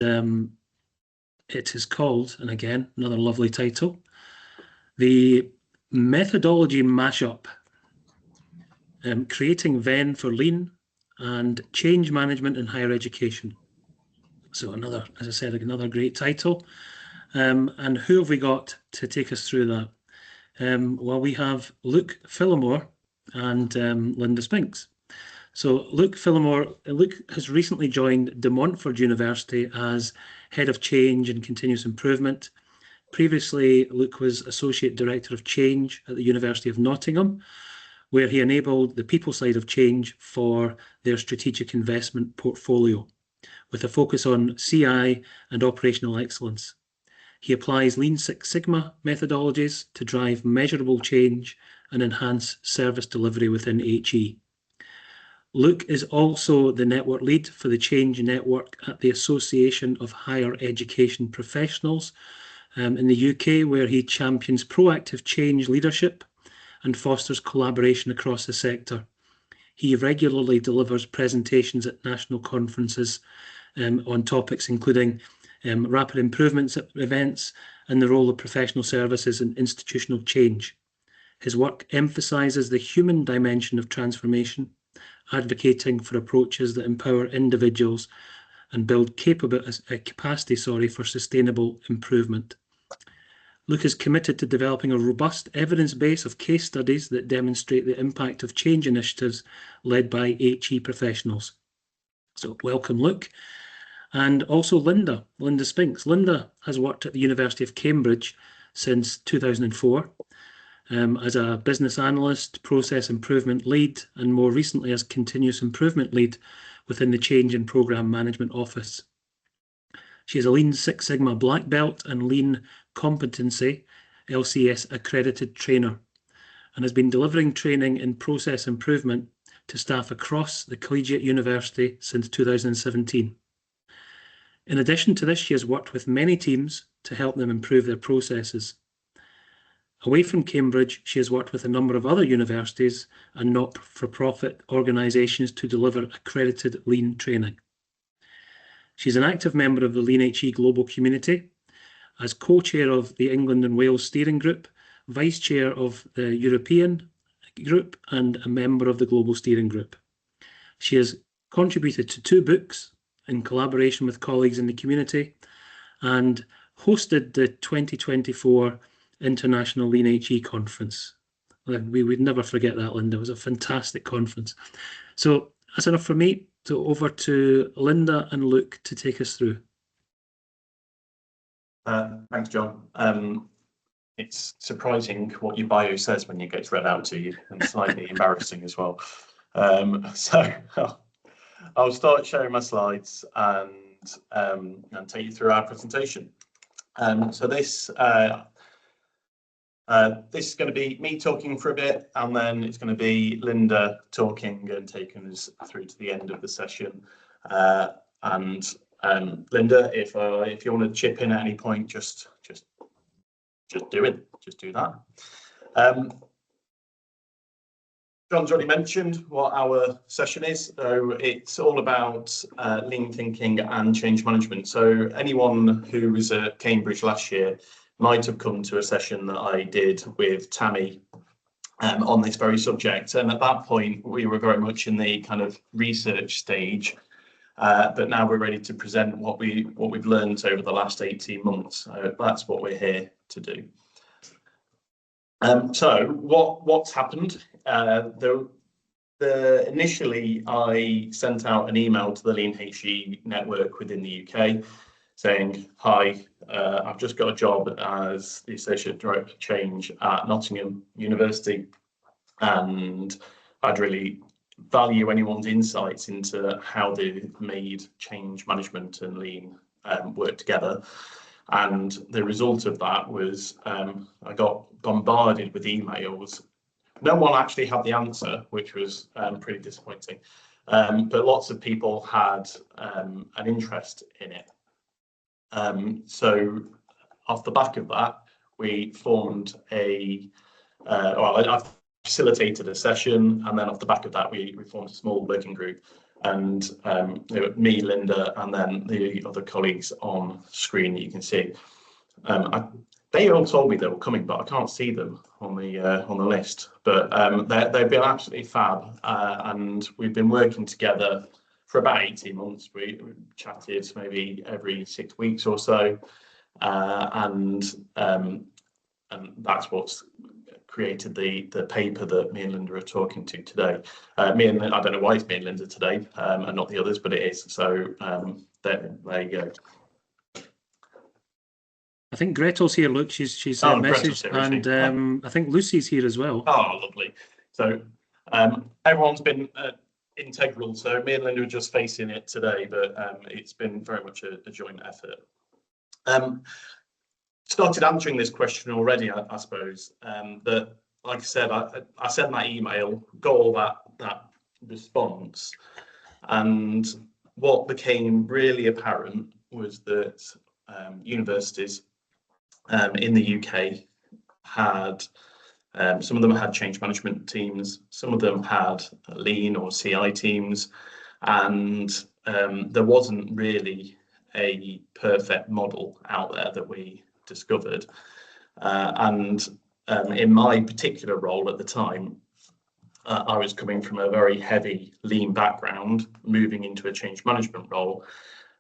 it is called, and again, another lovely title, the Methodology Mashup, Creating Venn for Lean and Change Management in Higher Education. So another, as I said, another great title. And who have we got to take us through that? Well, we have Luke Phillimore and Linda Spinks. So Luke Phillimore, Luke has recently joined De Montfort University as Head of Change and Continuous Improvement. Previously, Luke was Associate Director of Change at the University of Nottingham, where he enabled the people side of change for their strategic investment portfolio, with a focus on CI and operational excellence. He applies Lean Six Sigma methodologies to drive measurable change and enhance service delivery within HE. Luke is also the network lead for the Change Network at the Association of Higher Education Professionals in the UK, where he champions proactive change leadership and fosters collaboration across the sector. He regularly delivers presentations at national conferences on topics including rapid improvements events and the role of professional services in institutional change. His work emphasises the human dimension of transformation, advocating for approaches that empower individuals and build capacity for sustainable improvement. Luke is committed to developing a robust evidence base of case studies that demonstrate the impact of change initiatives led by HE professionals. So welcome, Luke. And also Linda Spinks. Linda has worked at the University of Cambridge since 2004 as a business analyst, process improvement lead, and more recently as continuous improvement lead within the Change and Programme Management Office. She is a Lean Six Sigma Black Belt and Lean Competency LCS accredited trainer and has been delivering training in process improvement to staff across the Collegiate University since 2017. In addition to this, she has worked with many teams to help them improve their processes. Away from Cambridge, she has worked with a number of other universities and not-for-profit organisations to deliver accredited Lean training. She's an active member of the Lean HE Global Community, as co-chair of the England and Wales Steering Group, vice-chair of the European Group, and a member of the Global Steering Group. She has contributed to 2 books in collaboration with colleagues in the community and hosted the 2024 International Lean HE Conference. We would never forget that, Linda. It was a fantastic conference. So that's enough for me. So over to Linda and Luke to take us through. Thanks, John. It's surprising what your bio says when it gets read out to you, and slightly embarrassing as well. So I'll start sharing my slides and take you through our presentation. So this is going to be me talking for a bit, and then it's going to be Linda talking and taking us through to the end of the session. Linda, if you want to chip in at any point, just do it. Just do that. John's already mentioned what our session is. So it's all about lean thinking and change management. So anyone who was at Cambridge last year might have come to a session that I did with Tammy on this very subject. And at that point, we were very much in the kind of research stage. But now we're ready to present what we've learned over the last 18 months. That's what we're here to do. So what's happened? Initially, I sent out an email to the Lean HE network within the UK saying, hi, I've just got a job as the Associate Director of Change at Nottingham University, and I'd really value anyone's insights into how they've made change management and lean work together. And the result of that was I got bombarded with emails. No one actually had the answer, which was pretty disappointing. But lots of people had an interest in it. So off the back of that, we formed I facilitated a session, and then off the back of that, we formed a small working group And it was me, Linda, and then the other colleagues on screen that you can see. They all told me they were coming, but I can't see them on the list. But they've been absolutely fab, and we've been working together for about 18 months. We chatted maybe every 6 weeks or so, and that's what's created the paper that me and Linda are talking to today. I don't know why it's me and Linda today, and not the others, but it is. So there you go. I think Gretel's here. Look, she's messaged, and I think Lucy's here as well. Oh, lovely. So everyone's been integral. So me and Linda are just facing it today, but it's been very much a joint effort. Started answering this question already, I suppose. That, like I said, I sent that email, got all that response, and what became really apparent was that universities in the UK had some of them had change management teams, some of them had lean or CI teams, and there wasn't really a perfect model out there that we discovered. And in my particular role at the time, I was coming from a very heavy lean background, moving into a change management role,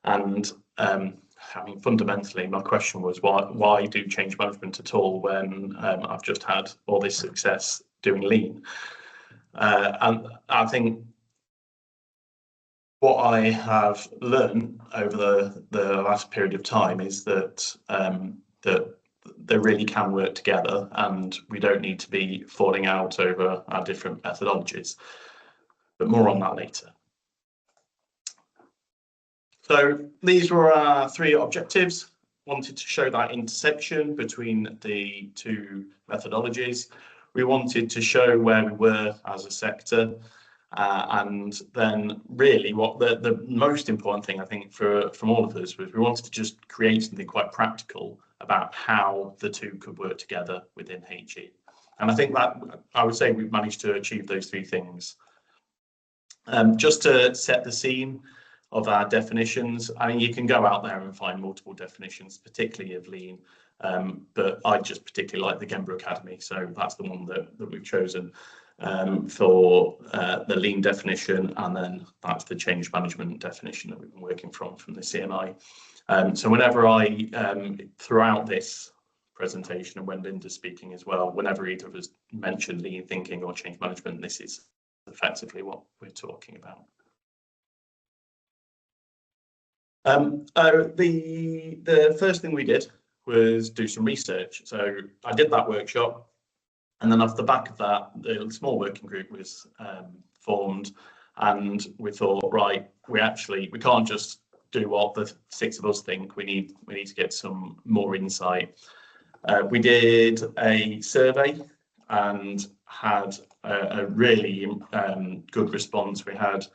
and I mean, fundamentally, my question was, why do change management at all when I've just had all this success doing lean? And I think what I have learned over the last period of time is that that they really can work together, and we don't need to be falling out over our different methodologies. But more on that later. So these were our 3 objectives. Wanted to show that intersection between the 2 methodologies. We wanted to show where we were as a sector, and then really what the most important thing I think from all of us was we wanted to just create something quite practical about how the 2 could work together within HE. And I think that I would say we've managed to achieve those 3 things. Just to set the scene of our definitions, I mean, you can go out there and find multiple definitions, particularly of lean, but I just particularly like the Gemba Academy, so that's the one that we've chosen for the lean definition, and then that's the change management definition that we've been working from the CMI. So whenever throughout this presentation, and when Linda's speaking as well, whenever either of us mention lean thinking or change management, this is effectively what we're talking about. The first thing we did was do some research. So I did that workshop, and then off the back of that, the small working group was formed, and we thought, right, we can't just do what the 6 of us think. We need to get some more insight. We did a survey and had a really good response. We had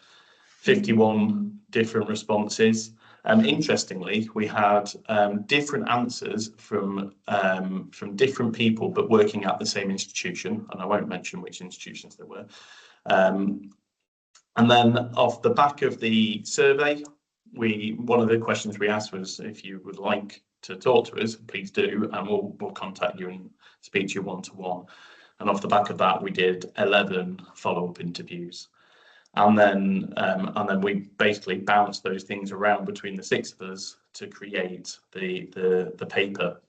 51 different responses. Interestingly, we had different answers from different people, but working at the same institution, and I won't mention which institutions they were. And then off the back of the survey, one of the questions we asked was, if you would like to talk to us, please do, and we'll contact you and speak to you one-to-one. And off the back of that, we did 11 follow-up interviews. And then we basically bounced those things around between the 6 of us to create the paper.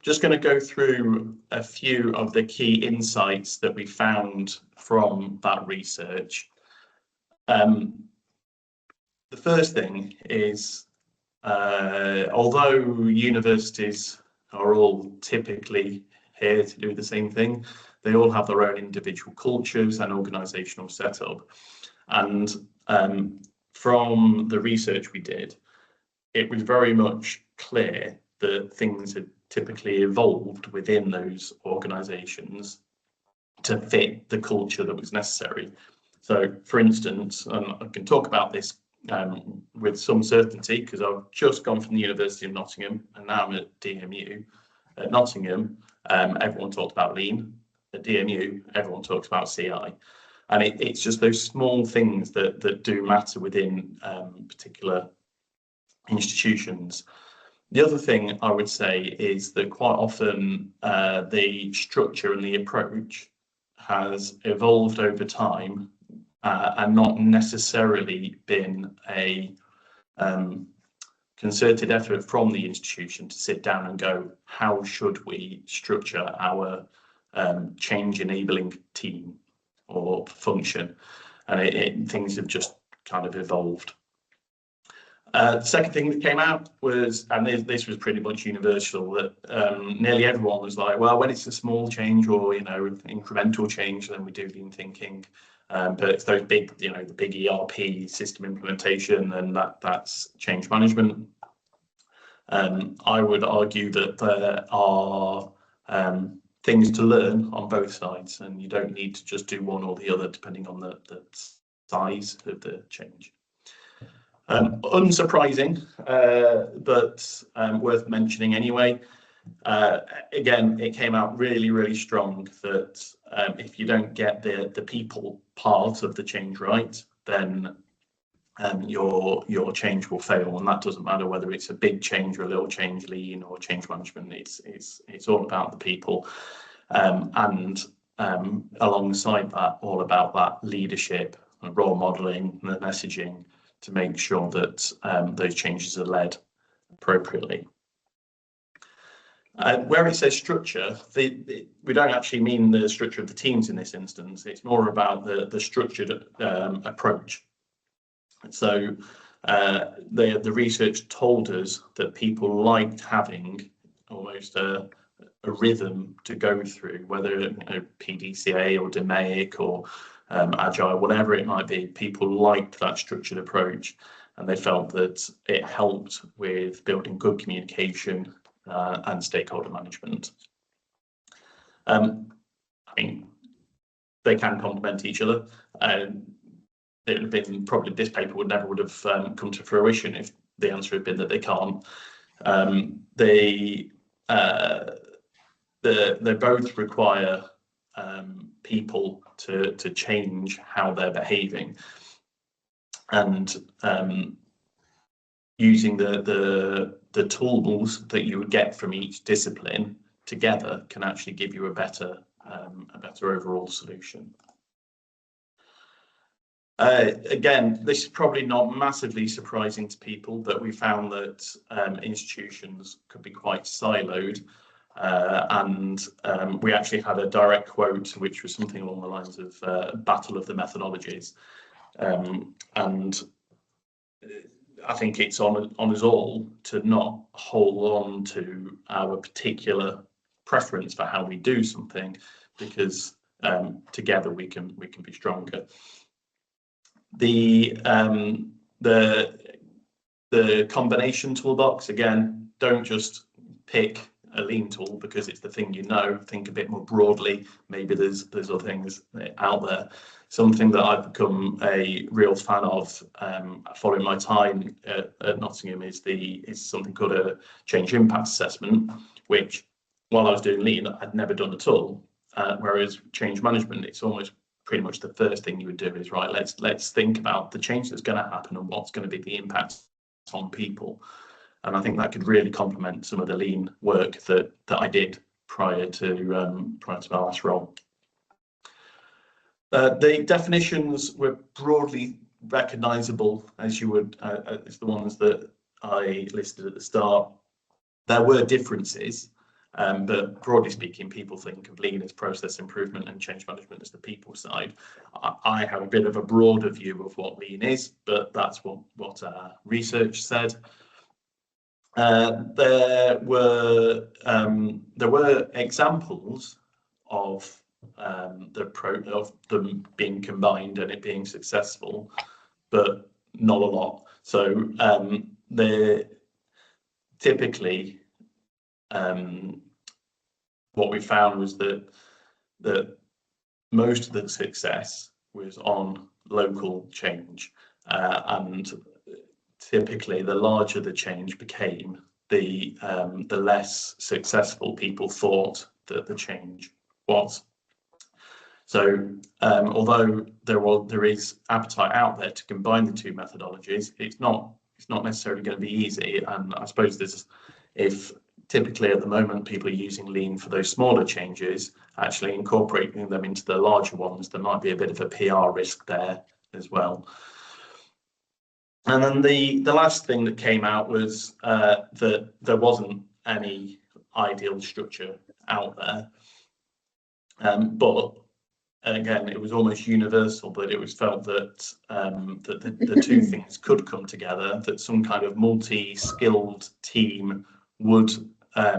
Just going to go through a few of the key insights that we found from that research. The first thing is, although universities are all typically here to do the same thing, they all have their own individual cultures and organisational setup. And from the research we did, it was very much clear that things had typically evolved within those organisations to fit the culture that was necessary. So, for instance, I can talk about this with some certainty because I've just gone from the University of Nottingham and now I'm at DMU. At Nottingham, everyone talked about lean. At DMU, everyone talks about CI. And it's just those small things that do matter within particular institutions. The other thing I would say is that quite often the structure and the approach has evolved over time and not necessarily been a concerted effort from the institution to sit down and go, how should we structure our change enabling team or function? And things have just kind of evolved. The second thing that came out was, and this was pretty much universal, that nearly everyone was like, well, when it's a small change or, incremental change, then we do lean thinking. But it's those big, the big ERP system implementation, and that's change management. I would argue that there are things to learn on both sides, and you don't need to just do one or the other depending on the size of the change. Unsurprising, but worth mentioning anyway. Again, it came out really, really strong that if you don't get the people part of the change right, then your change will fail, and that doesn't matter whether it's a big change or a little change, lean or change management. It's all about the people, and alongside that, all about that leadership and role modeling and the messaging to make sure that those changes are led appropriately. Where it says structure, we don't actually mean the structure of the teams in this instance. It's more about the structured approach. So the research told us that people liked having almost a rhythm to go through, whether PDCA or DMAIC or Agile, whatever it might be. People liked that structured approach, and they felt that it helped with building good communication and stakeholder management. I mean, they can complement each other. It would have been probably this paper would have come to fruition if the answer had been that they can't. They both require people to change how they're behaving, and using the tools that you would get from each discipline together can actually give you a better overall solution. Again, this is probably not massively surprising to people, but we found that institutions could be quite siloed, and we actually had a direct quote which was something along the lines of battle of the methodologies, and I think it's on us all to not hold on to our particular preference for how we do something, because together we can be stronger. The combination toolbox, again, don't just pick a lean tool because it's the thing you know. Think a bit more broadly. Maybe there's other things out there. Something that I've become a real fan of following my time at Nottingham is something called a change impact assessment, which while I was doing lean I'd never done at all. Whereas change management, it's almost pretty much the first thing you would do is, right, let's think about the change that's going to happen and what's going to be the impact on people. And I think that could really complement some of the lean work that I did prior to my last role. The definitions were broadly recognizable, as you would, as the ones that I listed at the start. There were differences, but broadly speaking, people think of lean as process improvement and change management as the people side. I have a bit of a broader view of what lean is, but that's what our research said. There were examples of them being combined and it being successful, but not a lot. So they're typically what we found was that most of the success was on local change, and typically the larger the change became, the less successful people thought that the change was. So although there is appetite out there to combine the two methodologies, it's not necessarily going to be easy. And I suppose if typically at the moment people are using lean for those smaller changes, actually incorporating them into the larger ones, there might be a bit of a PR risk there as well. And then the last thing that came out was that there wasn't any ideal structure out there. But again, it was almost universal that it was felt that the two things could come together, that some kind of multi-skilled team would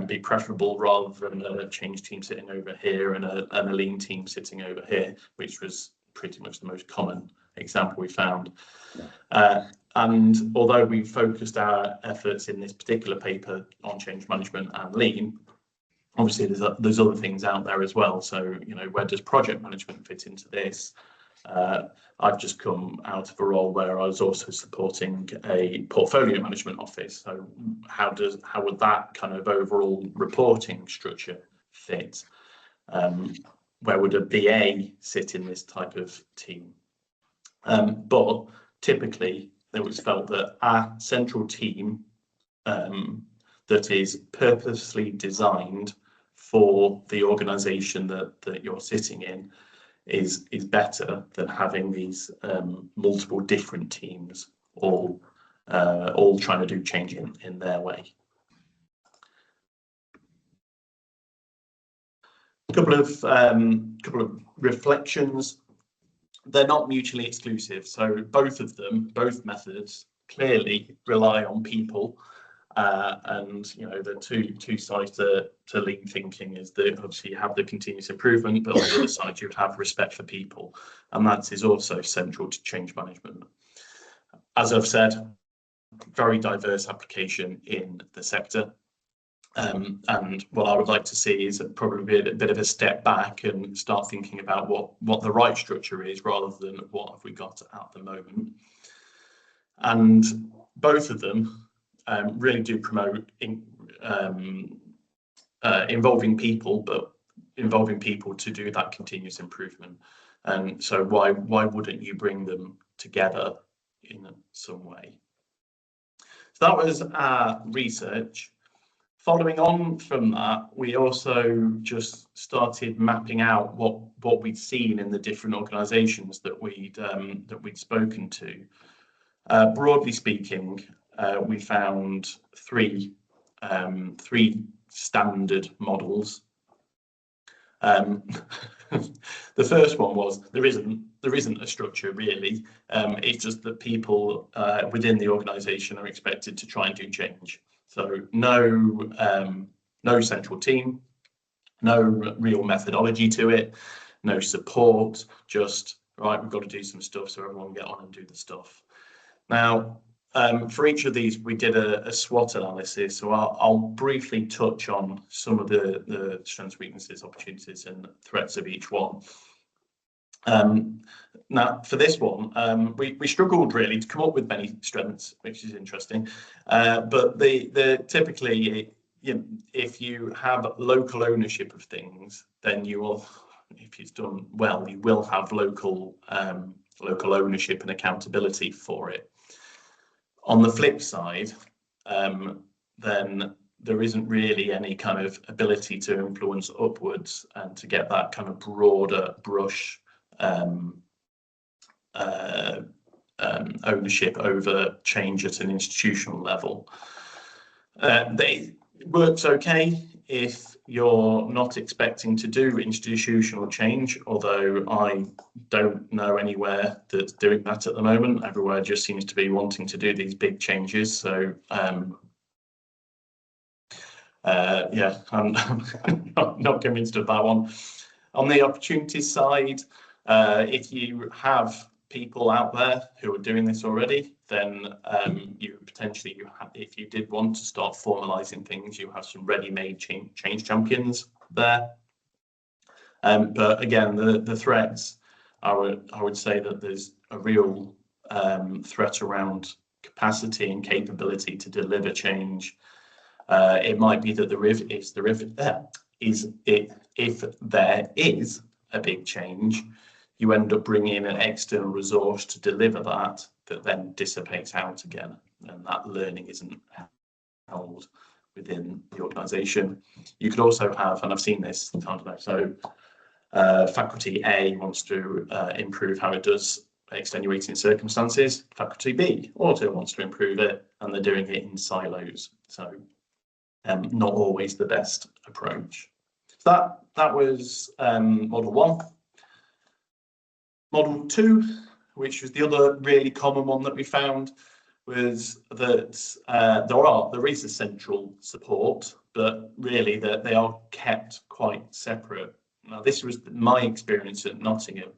be preferable rather than a change team sitting over here and a lean team sitting over here, which was pretty much the most common example we found. And although we focused our efforts in this particular paper on change management and lean, obviously there's other things out there as well. So, you know, where does project management fit into this? I've just come out of a role where I was also supporting a portfolio management office. So how would that kind of overall reporting structure fit? Where would a BA sit in this type of team? But typically it was felt that our central team that is purposely designed for the organization that you're sitting in is better than having these multiple different teams all trying to do change in their way. A couple of reflections. They're not mutually exclusive, so both methods clearly rely on people. And you know, the two sides to lean thinking is that obviously you have the continuous improvement, but on the other side you have respect for people, and that is also central to change management. As I've said, very diverse application in the sector, and what I would like to see is probably a bit of a step back and start thinking about what the right structure is rather than what have we got at the moment. And both of them really do promote involving people, but involving people to do that continuous improvement. And so why wouldn't you bring them together in some way? So that was our research. Following on from that, we also just started mapping out what we'd seen in the different organisations that we'd spoken to. Broadly speaking, we found three standard models. The first one was there isn't a structure really. It's just that people within the organisation are expected to try and do change. So no central team, no real methodology to it, no support. Just right, we've got to do some stuff, so everyone get on and do the stuff. Now, for each of these, we did a SWOT analysis, so I'll briefly touch on some of the strengths, weaknesses, opportunities, and threats of each one. Now, for this one, we struggled really to come up with many strengths, which is interesting. But typically, if you have local ownership of things, then you will, if it's done well, you will have local ownership and accountability for it. On the flip side, then there isn't really any kind of ability to influence upwards and to get that kind of broader brush ownership over change at an institutional level. It works okay if you're not expecting to do institutional change, although I don't know anywhere that's doing that at the moment. Everywhere just seems to be wanting to do these big changes. So yeah, I'm not convinced of that one. On the opportunities side, if you have people out there who are doing this already, then you potentially, if you did want to start formalizing things, you have some ready-made change champions there. But again, the threats, I would say that there's a real threat around capacity and capability to deliver change. It might be that if there is a big change, you end up bringing in an external resource to deliver that then dissipates out again, and that learning isn't held within the organisation. You could also have, and I've seen this, I don't know, so faculty A wants to improve how it does extenuating circumstances. Faculty B also wants to improve it, and they're doing it in silos. So not always the best approach. So that was model 1. Model 2, which was the other really common one that we found, was that there is a central support, but really that they are kept quite separate. Now, this was my experience at Nottingham,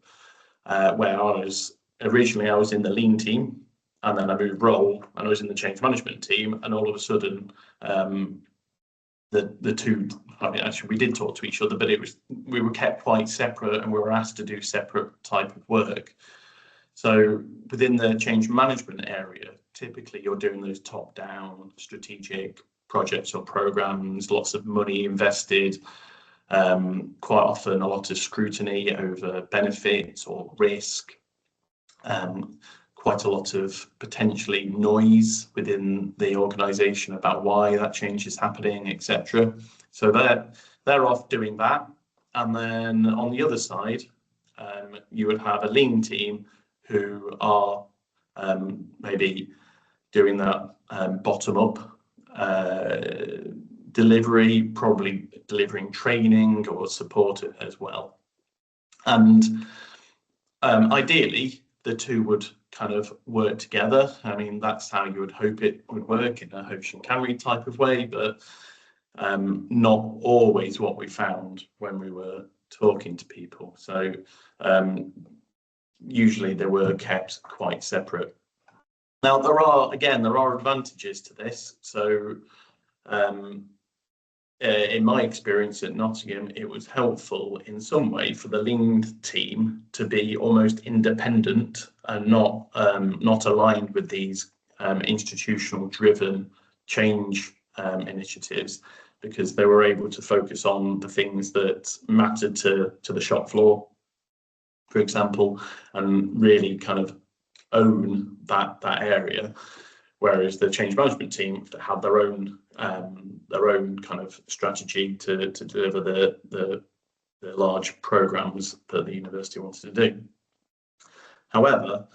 where I was in the lean team, and then I moved role and I was in the change management team, and all of a sudden the two, I mean, actually we did talk to each other, but we were kept quite separate, and we were asked to do separate type of work. So within the change management area, typically you're doing those top-down strategic projects or programs, lots of money invested, quite often a lot of scrutiny over benefits or risk, quite a lot of potentially noise within the organisation about why that change is happening, etc. So they're off doing that, and then on the other side, you would have a lean team who are maybe doing that bottom-up delivery, probably delivering training or support as well. And ideally, the two would kind of work together. I mean, that's how you would hope it would work in a Hosh and Canry type of way, but not always what we found when we were talking to people. So usually they were kept quite separate. Now, there are advantages to this. So in my experience at Nottingham, it was helpful in some way for the lean team to be almost independent and not aligned with these institutional driven change initiatives, because they were able to focus on the things that mattered to the shop floor, for example, and really kind of own that area. Whereas the change management team had their own kind of strategy to deliver the large programs that the university wanted to do. However,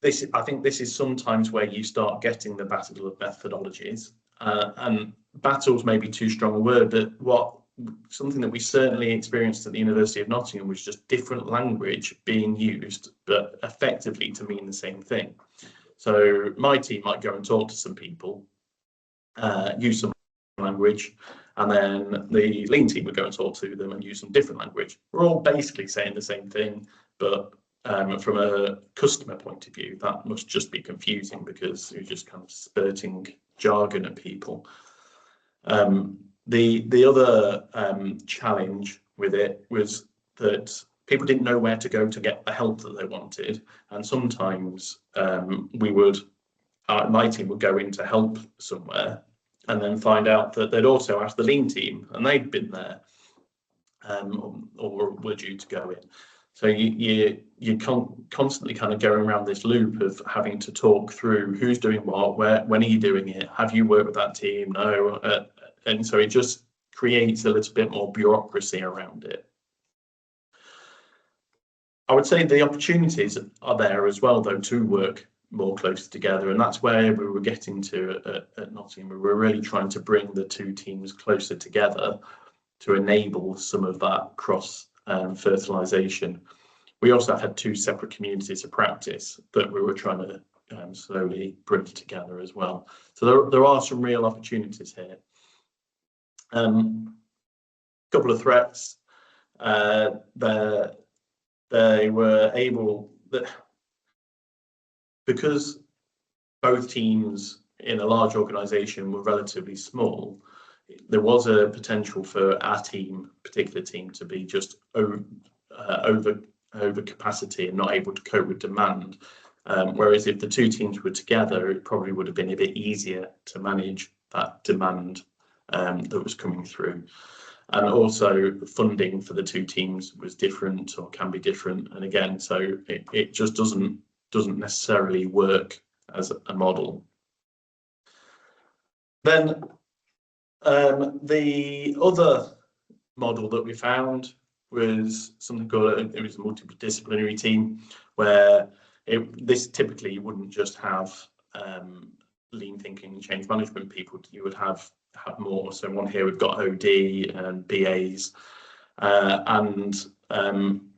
I think this is sometimes where you start getting the battle of methodologies, and battles may be too strong a word, but something that we certainly experienced at the University of Nottingham was just different language being used, but effectively to mean the same thing. So my team might go and talk to some people, use some language, and then the lean team would go and talk to them and use some different language. We're all basically saying the same thing, but from a customer point of view, that must just be confusing because you're just kind of spurting jargon at people. The other challenge with it was that people didn't know where to go to get the help that they wanted, and sometimes my team would go in to help somewhere and then find out that they'd also asked the lean team and they'd been there or were due to go in. So you're constantly kind of going around this loop of having to talk through who's doing what, where, when are you doing it, have you worked with that team? No, and so it just creates a little bit more bureaucracy around it. I would say the opportunities are there as well, though, to work more closely together, and that's where we were getting to at Nottingham. We were really trying to bring the two teams closer together to enable some of that cross fertilization. We also had two separate communities of practice that we were trying to slowly bring together as well. So there are some real opportunities here. Couple of threats. They were able, because both teams in a large organisation were relatively small, there was a potential for our particular team, to be just over capacity and not able to cope with demand. Whereas if the two teams were together, it probably would have been a bit easier to manage that demand that was coming through. And also funding for the two teams was different, or can be different. And again, so it just doesn't necessarily work as a model. Then the other model that we found was something called it was a multidisciplinary team, where this typically you wouldn't just have lean thinking and change management people. You would have more. So one here we've got OD and BAs, and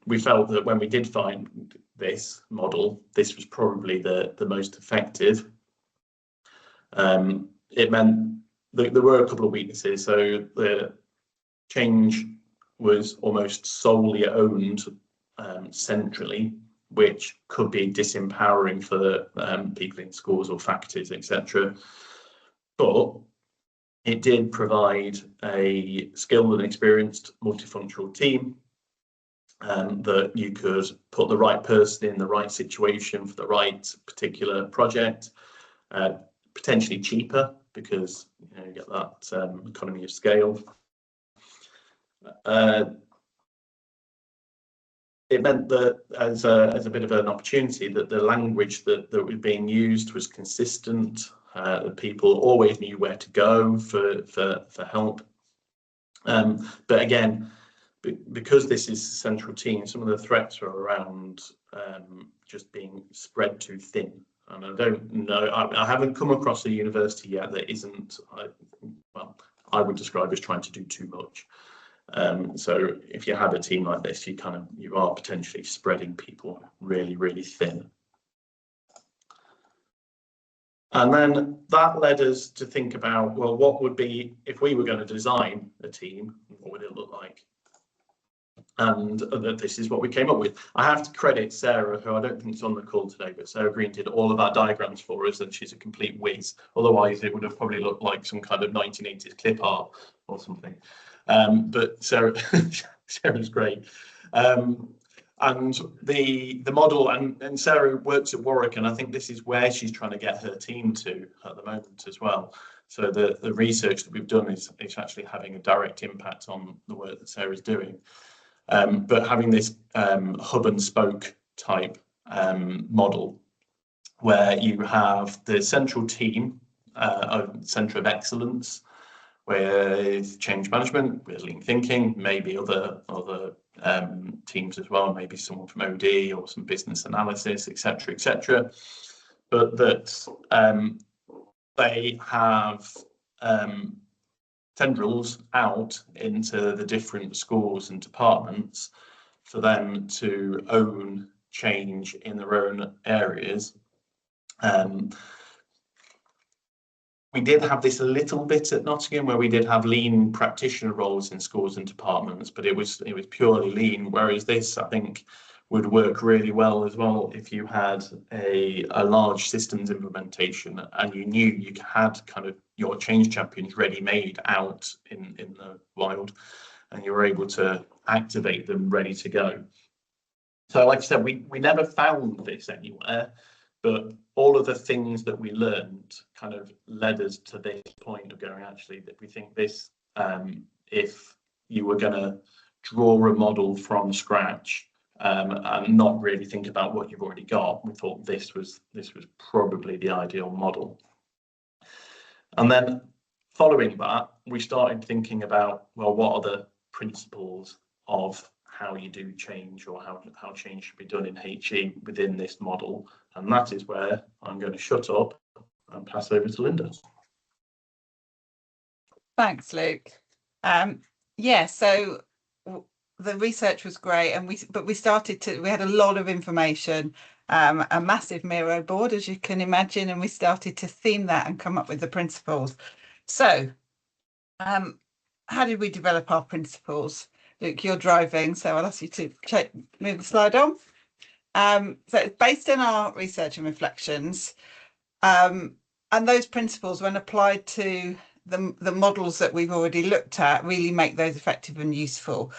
we felt that when we did find this model, this was probably the most effective. It meant that there were a couple of weaknesses. So the change was almost solely owned centrally, which could be disempowering for the people in schools or faculties, etc. But it did provide a skilled and experienced multifunctional team that you could put the right person in the right situation for the right particular project, potentially cheaper because you get that economy of scale. It meant that as a bit of an opportunity that the language that was being used was consistent. People always knew where to go for help. But again, because this is a central team, some of the threats are around just being spread too thin. And I don't know, I haven't come across a university yet that isn't, well, I would describe as trying to do too much. So if you have a team like this, you are potentially spreading people really, really thin. And then that led us to think about, well, what would be, if we were going to design a team, what would it look like? And this is what we came up with. I have to credit Sarah, who I don't think is on the call today, but Sarah Green did all of our diagrams for us, and she's a complete whiz. Otherwise, it would have probably looked like some kind of 1980s clip art or something. But Sarah, Sarah's great. And the model, and Sarah works at Warwick, and I think this is where she's trying to get her team to at the moment as well. So the research that we've done is actually having a direct impact on the work that Sarah's doing. But having this hub and spoke type model, where you have the central team, a centre of excellence, with change management, with lean thinking, maybe other teams as well, maybe someone from OD or some business analysis, etc., etc. But that they have tendrils out into the different schools and departments for them to own change in their own areas. We did have this a little bit at Nottingham, where we did have lean practitioner roles in schools and departments, but it was purely lean. Whereas this, I think, would work really well as well if you had a large systems implementation and you knew you had kind of your change champions ready-made out in the wild, and you were able to activate them ready to go. So like I said, we never found this anywhere, but all of the things that we learned kind of led us to this point of going, actually, that we think this, if you were going to draw a model from scratch and not really think about what you've already got, we thought this was probably the ideal model. And then following that, we started thinking about, well, what are the principles of how you do change, or how change should be done in HE within this model. And that is where I'm going to shut up and pass over to Linda. Thanks, Luke. Yeah, so the research was great, and we had a lot of information, a massive Miro board, as you can imagine, and we started to theme that and come up with the principles. So how did we develop our principles? Luke, you're driving, so I'll ask you to move the slide on. So it's based on our research and reflections, and those principles, when applied to the models that we've already looked at, really make those effective and useful.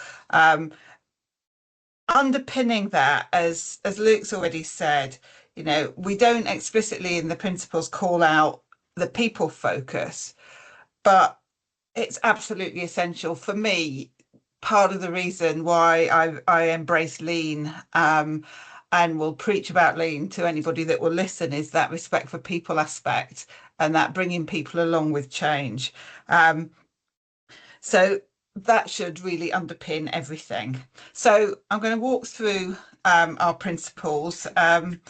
Underpinning that, as Luke's already said, we don't explicitly in the principles call out the people focus, but It's absolutely essential for me. Part of the reason why I embrace lean and will preach about lean to anybody that will listen is that respect for people aspect and that bringing people along with change. So that should really underpin everything. So I'm going to walk through our principles and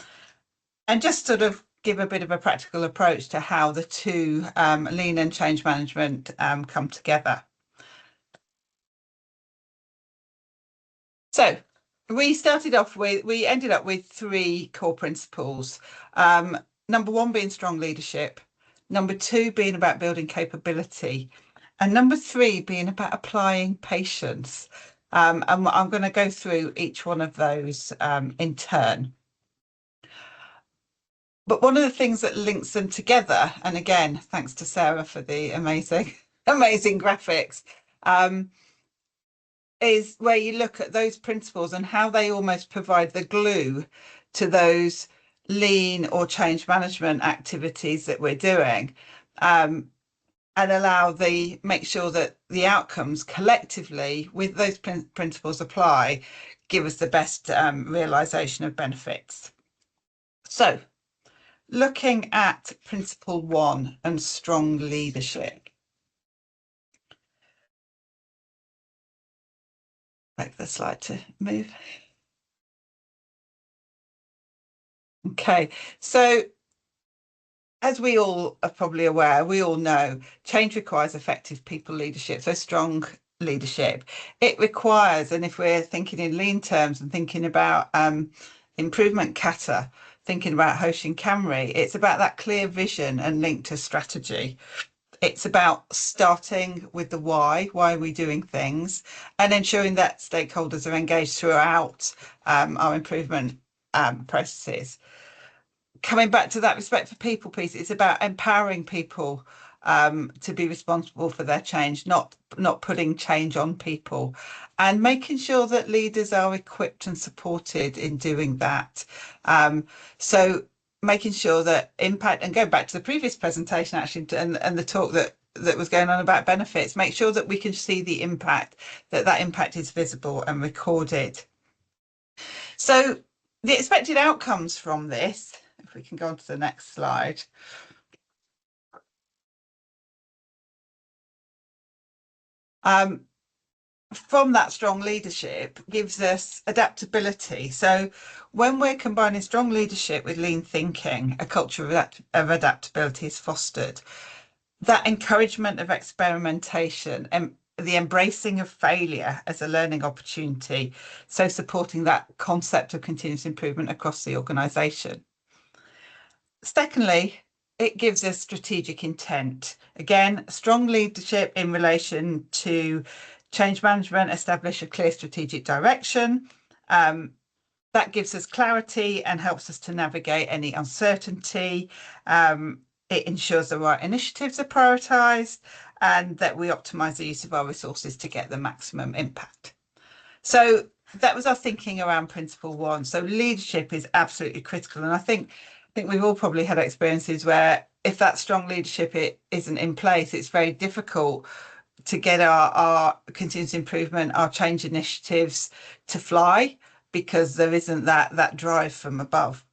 just sort of give a bit of a practical approach to how the two, lean and change management, come together. So we ended up with three core principles. Number one being strong leadership, number two being about building capability, and number three being about applying patience. And I'm going to go through each one of those in turn. But one of the things that links them together, and again, thanks to Sarah for the amazing graphics, is where you look at those principles and how they almost provide the glue to those lean or change management activities that we're doing, and make sure that the outcomes collectively with those principles apply give us the best realization of benefits. So looking at principle one and strong leadership. Wait for the slide to move. Okay, so as we all are probably aware, we all know change requires effective people leadership, so strong leadership. It requires, and if we're thinking in lean terms and thinking about improvement kata, thinking about Hoshin Camry, it's about that clear vision and link to strategy. It's about starting with the why are we doing things, and ensuring that stakeholders are engaged throughout our improvement processes. Coming back to that respect for people piece, it's about empowering people to be responsible for their change, not putting change on people, and making sure that leaders are equipped and supported in doing that. So making sure that impact, and going back to the previous presentation actually, and the talk that was going on about benefits, make sure that we can see the impact, that impact is visible and recorded. So the expected outcomes from this, if we can go on to the next slide. From that strong leadership gives us adaptability. So when we're combining strong leadership with lean thinking, a culture of adaptability is fostered. That encouragement of experimentation and the embracing of failure as a learning opportunity, so supporting that concept of continuous improvement across the organisation. Secondly, it gives us strategic intent. Again, strong leadership in relation to change management, establish a clear strategic direction. That gives us clarity and helps us to navigate any uncertainty. It ensures the right initiatives are prioritised and that we optimise the use of our resources to get the maximum impact. So that was our thinking around principle one. So leadership is absolutely critical. And I think we've all probably had experiences where if that strong leadership isn't in place, it's very difficult to get our continuous improvement, our change initiatives to fly, because there isn't that drive from above.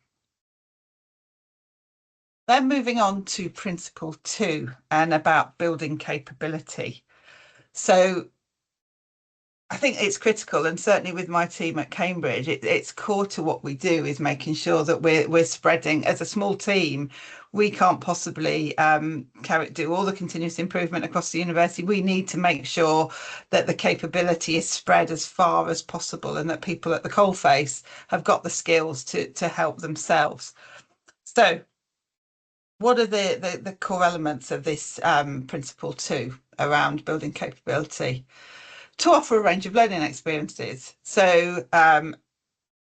Then moving on to principle two and about building capability. So I think it's critical, and certainly with my team at Cambridge, it's core to what we do is making sure that we're spreading. As a small team, we can't possibly do all the continuous improvement across the university. We need to make sure that the capability is spread as far as possible and that people at the coalface have got the skills to help themselves. So what are the core elements of this principle two around building capability? To offer a range of learning experiences. So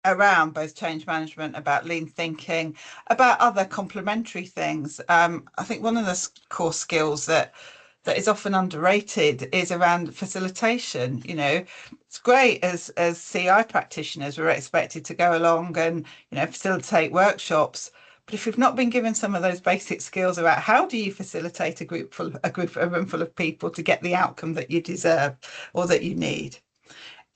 around both change management, about lean thinking, about other complementary things. I think one of the core skills that is often underrated is around facilitation. You know, it's great as CI practitioners, we're expected to go along and, you know, facilitate workshops, But if we've not been given some of those basic skills about how do you facilitate a room full of people to get the outcome that you deserve or that you need.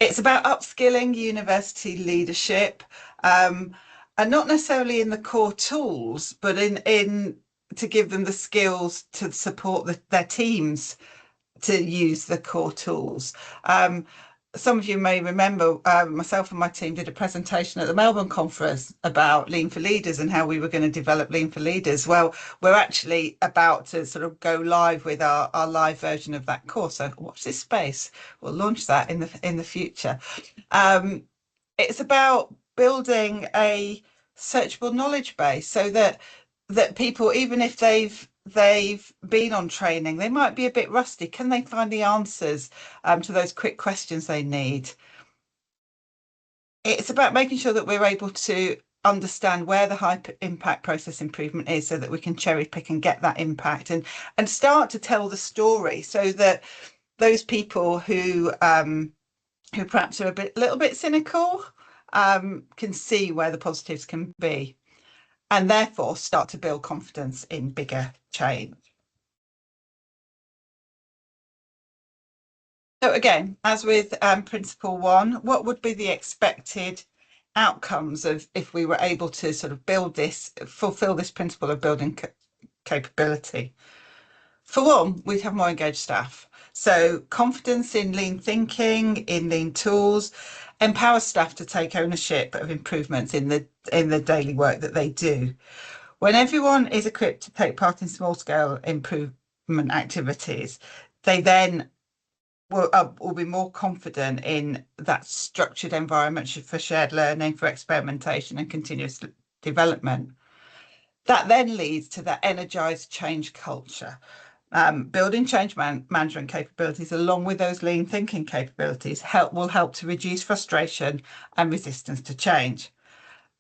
It's about upskilling university leadership, and not necessarily in the core tools, but in to give them the skills to support their teams to use the core tools. Some of you may remember myself and my team did a presentation at the Melbourne conference about Lean for Leaders and how we were going to develop Lean for Leaders. Well, we're actually about to sort of go live with our live version of that course. So watch this space. We'll launch that in the future. It's about building a searchable knowledge base so that people, even if they've been on training, they might be a bit rusty. Can they find the answers to those quick questions they need? It's about making sure that we're able to understand where the high impact process improvement is so that we can cherry pick and get that impact and start to tell the story so that those people who perhaps are a little bit cynical can see where the positives can be, and therefore start to build confidence in bigger change. So again, as with principle 1, what would be the expected outcomes of if we were able to sort of fulfill this principle of building capability? For one, we'd have more engaged staff. So confidence in lean thinking, in lean tools, empowers staff to take ownership of improvements in the daily work that they do. When everyone is equipped to take part in small-scale improvement activities, they then will be more confident in that structured environment for shared learning, for experimentation and continuous development. That then leads to that energized change culture. Building change management capabilities along with those lean thinking capabilities will help to reduce frustration and resistance to change.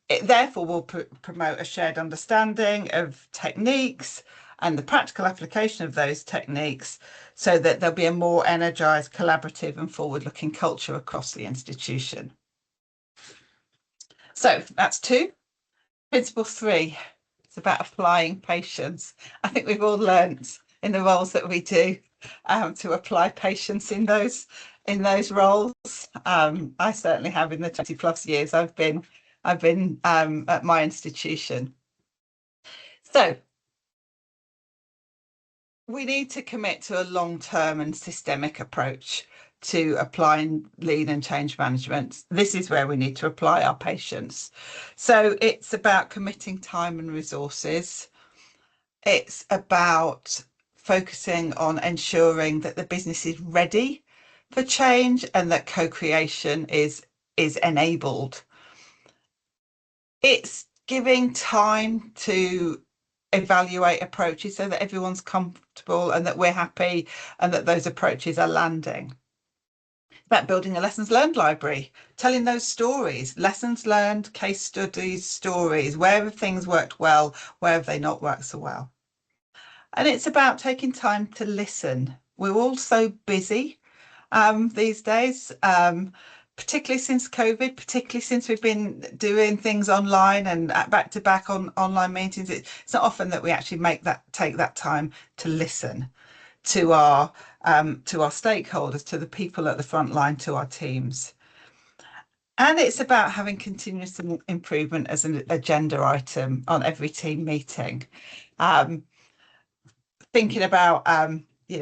It therefore will promote a shared understanding of techniques and the practical application of those techniques so that there'll be a more energized, collaborative and forward-looking culture across the institution. So that's 2. Principle 3, it's about applying patience. I think we've all learnt in the roles that we do to apply patience in those roles. I certainly have in the 20+ years I've been at my institution. So we need to commit to a long-term and systemic approach to applying lean and change management. This is where we need to apply our patience. So it's about committing time and resources. It's about focusing on ensuring that the business is ready for change and that co-creation is enabled. It's giving time to evaluate approaches so that everyone's comfortable and that we're happy and that those approaches are landing. It's about building a lessons learned library, telling those stories, lessons learned, case studies, stories, where have things worked well, where have they not worked so well. And it's about taking time to listen. We're all so busy these days, particularly since COVID, particularly since we've been doing things online and back to back on online meetings. It's not often that we actually take that time to listen to our stakeholders, to the people at the front line, to our teams. And it's about having continuous improvement as an agenda item on every team meeting. Thinking about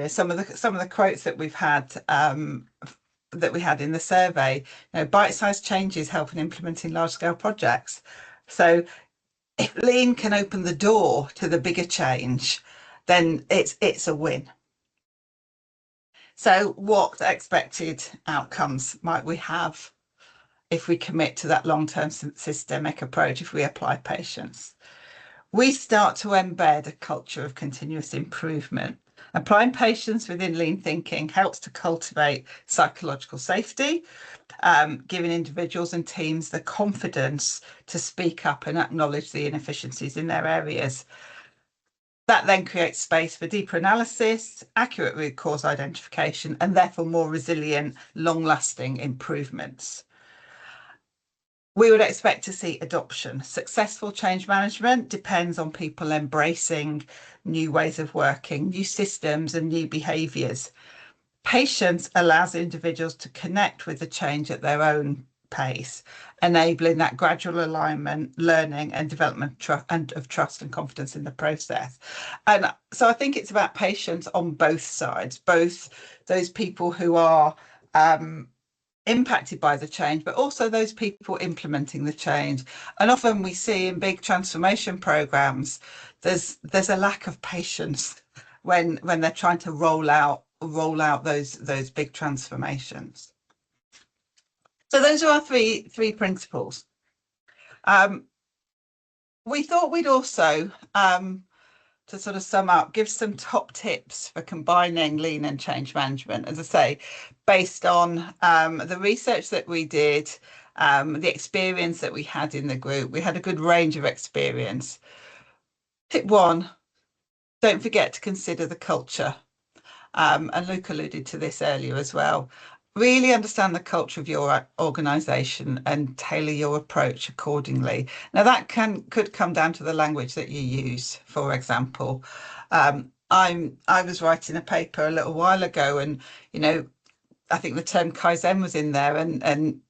some of the quotes that we've had that we had in the survey, bite-sized changes help in implementing large-scale projects. So if lean can open the door to the bigger change, then it's a win. So what expected outcomes might we have if we commit to that long-term systemic approach, if we apply patience? We start to embed a culture of continuous improvement. Applying patience within lean thinking helps to cultivate psychological safety, giving individuals and teams the confidence to speak up and acknowledge the inefficiencies in their areas. That then creates space for deeper analysis, accurate root cause identification, and therefore more resilient, long-lasting improvements. we would expect to see adoption. Successful change management depends on people embracing new ways of working, new systems and new behaviours. Patience allows individuals to connect with the change at their own pace, enabling that gradual alignment, learning and development of trust and confidence in the process. And so I think it's about patience on both sides, both those people who are impacted by the change, but also those people implementing the change. And often we see in big transformation programs, there's a lack of patience when they're trying to roll out those big transformations. So those are our three principles. We thought we'd also, to sort of sum up, give some top tips for combining lean and change management, as I say, based on the research that we did, the experience that we had in the group. We had a good range of experience. Tip 1, don't forget to consider the culture. And Luke alluded to this earlier as well. Really understand the culture of your organisation and tailor your approach accordingly. Now that could come down to the language that you use. For example, I was writing a paper a little while ago, and I think the term Kaizen was in there, and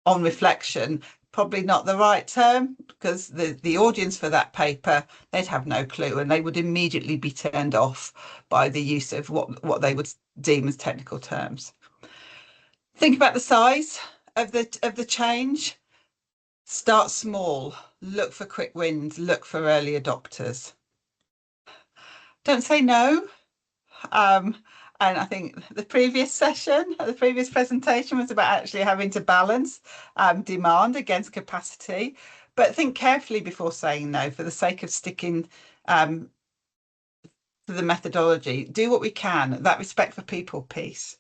on reflection, probably not the right term, because the audience for that paper, they'd have no clue, and they would immediately be turned off by the use of what they would deem as technical terms. Think about the size of the change. Start small, look for quick wins, look for early adopters. Don't say no. And I think the previous presentation was about actually having to balance demand against capacity, but think carefully before saying no for the sake of sticking to the methodology. Do what we can, that respect for people piece.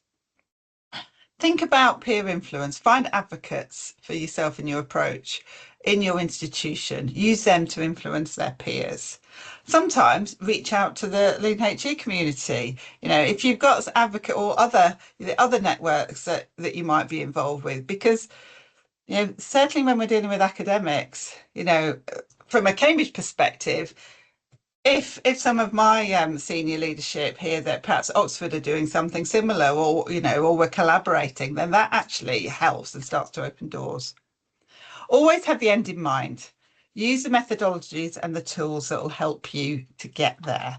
Think about peer influence. Find advocates for yourself and your approach in your institution. Use them to influence their peers. Sometimes reach out to the Lean HE community. If you've got advocate or other networks that you might be involved with, because certainly when we're dealing with academics, from a Cambridge perspective, if some of my senior leadership hear that perhaps Oxford are doing something similar, or we're collaborating, then that actually helps and starts to open doors. Always have the end in mind. Use the methodologies and the tools that will help you to get there.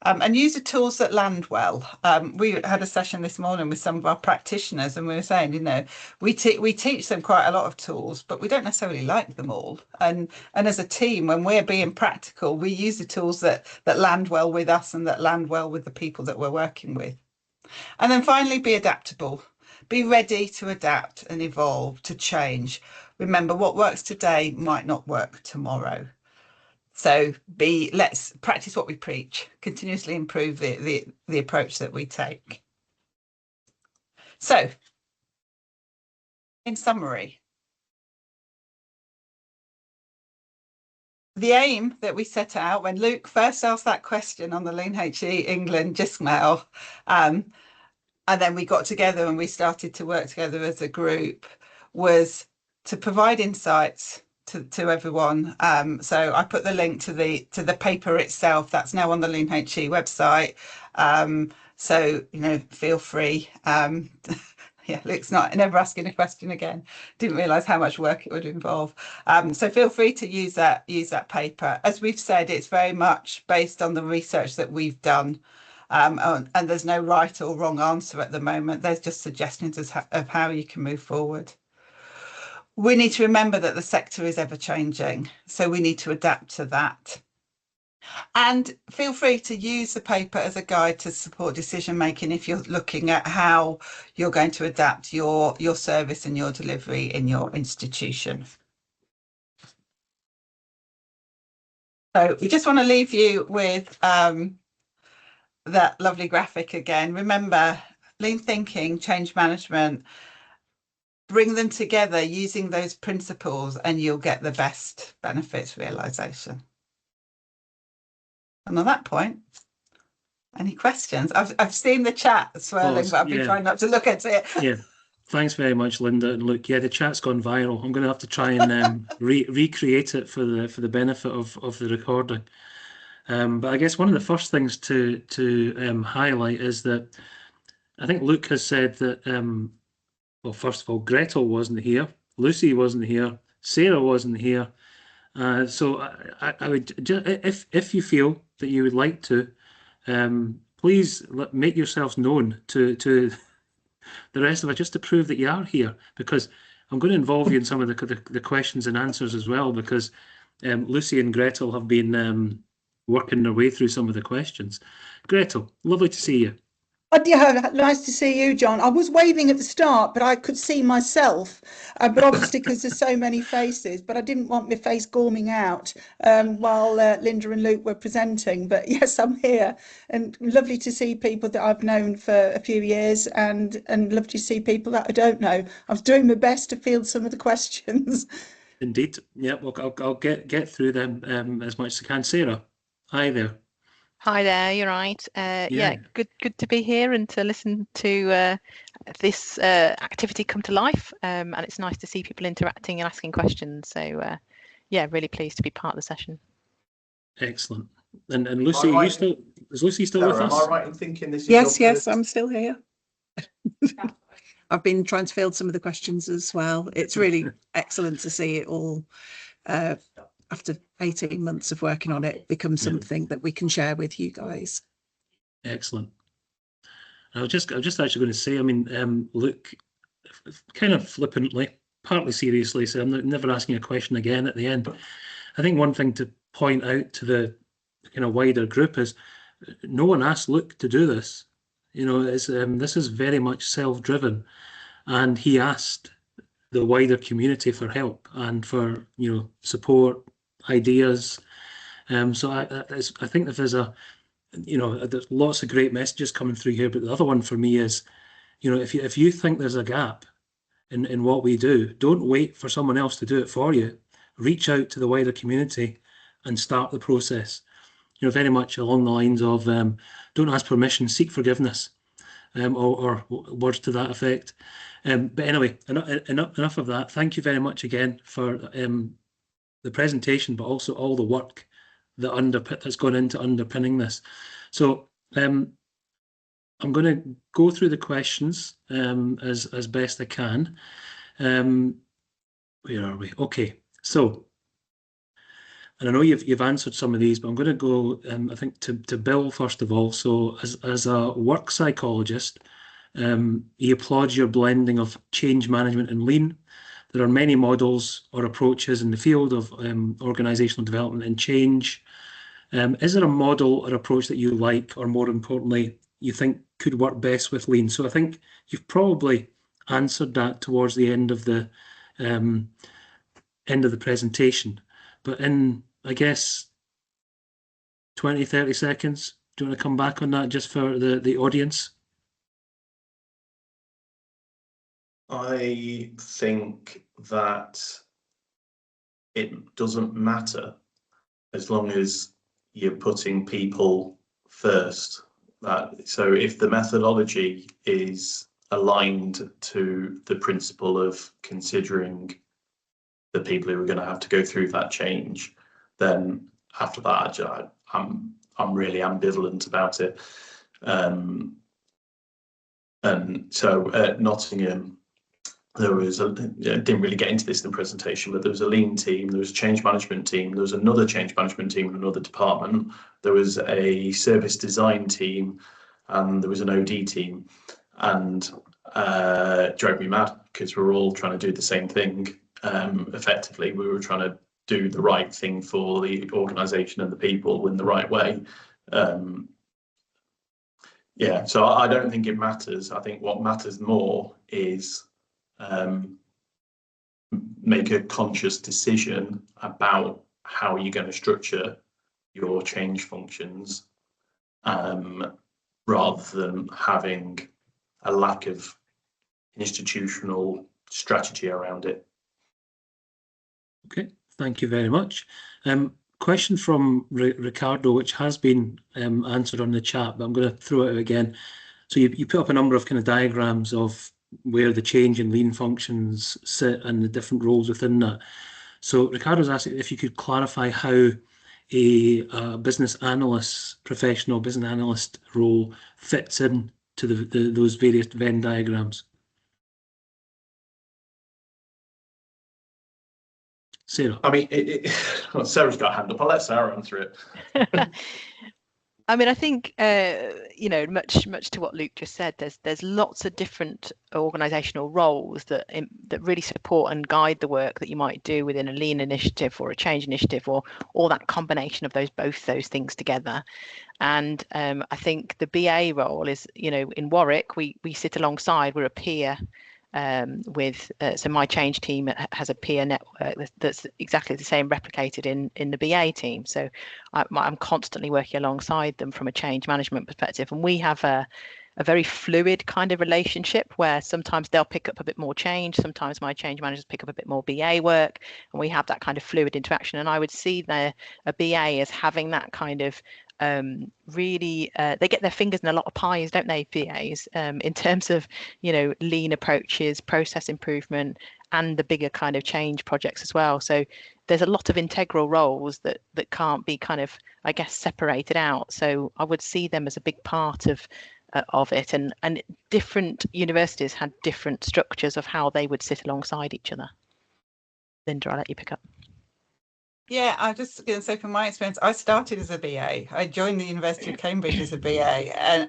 And use the tools that land well. We had a session this morning with some of our practitioners, and we were saying, we teach them quite a lot of tools, but we don't necessarily like them all. And as a team, when we're being practical, we use the tools that land well with us and that land well with the people that we're working with. And then finally, be adaptable. Be ready to adapt and evolve, to change. Remember, what works today might not work tomorrow. So let's practice what we preach, continuously improve the approach that we take. So, in summary, the aim that we set out when Luke first asked that question on the Lean HE England JISC mail, and then we got together and we started to work together as a group, was to provide insights to everyone. So I put the link to the paper itself. That's now on the Lean HE website. So feel free. Yeah, Luke's never asking a question again. Didn't realise how much work it would involve. So feel free to use that paper. As we've said, it's very much based on the research that we've done. And there's no right or wrong answer at the moment. There's just suggestions of how you can move forward. We need to remember that the sector is ever changing, so we need to adapt to that. And feel free to use the paper as a guide to support decision making if you're looking at how you're going to adapt your service and your delivery in your institution. So we just want to leave you with that lovely graphic again. Remember, lean thinking, change management, bring them together using those principles and you'll get the best benefits realization. And on that point, any questions? I've seen the chat swirling, but I've been trying not to look at it. Yeah. Thanks very much, Linda. And look, yeah, the chat's gone viral. I'm going to have to try and recreate it for the benefit of the recording. But I guess one of the first things to highlight is that I think Luke has said that, well, first of all, Gretel wasn't here, Lucy wasn't here, Sarah wasn't here. So I would just, if you feel that you would like to, please make yourselves known to the rest of us, just to prove that you are here, because I'm going to involve you in some of the questions and answers as well, because Lucy and Gretel have been working their way through some of the questions. Gretel, lovely to see you. Oh, yeah, nice to see you, John. I was waving at the start, but I could see myself. But obviously, because there's so many faces, but I didn't want my face gorming out while Linda and Luke were presenting. But yes, I'm here, and lovely to see people that I've known for a few years, and lovely to see people that I don't know. I was doing my best to field some of the questions. Indeed, yeah. Well, I'll get through them as much as I can. Sarah, hi there. Hi there, you're right. Yeah, good to be here and to listen to this activity come to life. And it's nice to see people interacting and asking questions. So yeah, really pleased to be part of the session. Excellent. And Lucy, is Lucy still with us? Am I right in thinking this is Yes, I'm still here. I've been trying to field some of the questions as well. It's really excellent to see it all after 18 months of working on it become something that we can share with you guys. Excellent. I was just actually going to say, I mean, Luke, kind of flippantly, partly seriously, so I'm never asking a question again at the end. I think one thing to point out to the kind of wider group is no one asked Luke to do this. You know, this is very much self-driven, and he asked the wider community for help and for, you know, support, ideas. So I think that there's there's lots of great messages coming through here, but the other one for me is, you know, if you think there's a gap in what we do, don't wait for someone else to do it for you. Reach out to the wider community and start the process. You know, very much along the lines of don't ask permission, seek forgiveness, or words to that effect. But anyway, enough of that. Thank you very much again for the presentation, but also all the work that's gone into underpinning this. So I'm going to go through the questions as best I can. Where are we? Okay, so, and I know you've answered some of these, but I'm going to go, I think, to Bill first of all. So as a work psychologist, he applauds your blending of change management and lean. There are many models or approaches in the field of organisational development and change. Is there a model or approach that you like, or more importantly, you think could work best with lean? So I think you've probably answered that towards the end of the presentation. But in, I guess, 20, 30 seconds, do you want to come back on that just for the audience? I think that it doesn't matter as long as you're putting people first. So if the methodology is aligned to the principle of considering the people who are going to have to go through that change, then after that, I'm really ambivalent about it. And so at Nottingham, there was I didn't really get into this in the presentation, but there was a lean team, there was a change management team, there was another change management team in another department, there was a service design team, and there was an OD team. And it drove me mad because we were all trying to do the same thing. Effectively, we were trying to do the right thing for the organisation and the people in the right way. Yeah, so I don't think it matters. I think what matters more is make a conscious decision about how you're going to structure your change functions, rather than having a lack of institutional strategy around it. Okay, thank you very much. Question from Ricardo, which has been answered on the chat, but I'm going to throw it out again. So you put up a number of kind of diagrams of where the change in lean functions sit and the different roles within that. So Ricardo's asking if you could clarify how a business analyst, professional business analyst role fits in to those various Venn diagrams. Sarah. I mean, well, Sarah's got a hand up. I'll let Sarah answer it. I mean, I think you know, much to what Luke just said. There's lots of different organisational roles that really support and guide the work that you might do within a lean initiative or a change initiative, or that combination of both those things together. And I think the BA role is, you know, in Warwick we sit alongside. We're a peer. So my change team has a peer network that's exactly the same replicated in the BA team. So I'm constantly working alongside them from a change management perspective, and we have a very fluid kind of relationship where sometimes they'll pick up a bit more change, sometimes my change managers pick up a bit more BA work, and we have that kind of fluid interaction. And I would see a BA as having that kind of really they get their fingers in a lot of pies, don't they, BAs, in terms of, you know, lean approaches, process improvement, and the bigger kind of change projects as well. So there's a lot of integral roles that can't be kind of, I guess, separated out. So I would see them as a big part of it, and different universities had different structures of how they would sit alongside each other. Linda, I'll let you pick up. Yeah, I'm just going to say from my experience, I started as a BA. I joined the University of Cambridge as a BA,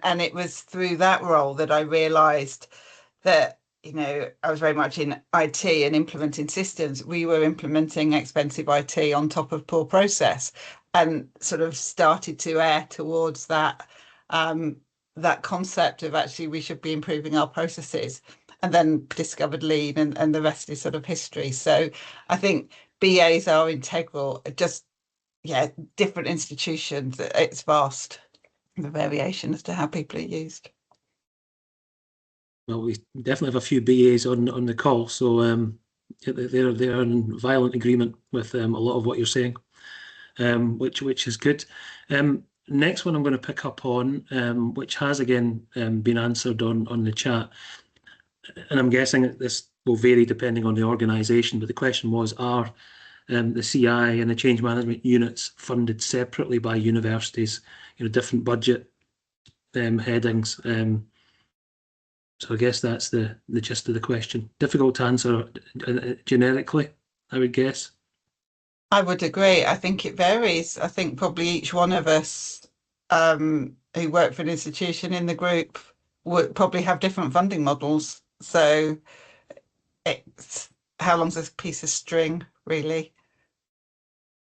and it was through that role that I realised that, you know, I was very much in IT and implementing systems. We were implementing expensive IT on top of poor process, and sort of started to err towards that that concept of actually we should be improving our processes, and then discovered lean, and the rest is sort of history. So I think BAs are integral, just, yeah, different institutions, it's vast, the variation as to how people are used. Well, we definitely have a few BAs on the call, so they're in violent agreement with a lot of what you're saying, which is good. Next one I'm going to pick up on, which has again been answered on the chat, and I'm guessing that this will vary depending on the organisation, but the question was, are the CI and the change management units funded separately by universities, you know, different budget headings? So I guess that's the gist of the question. Difficult to answer generically, I would guess. I would agree. I think it varies. I think probably each one of us who work for an institution in the group would probably have different funding models. So it's how long's a piece of string, really?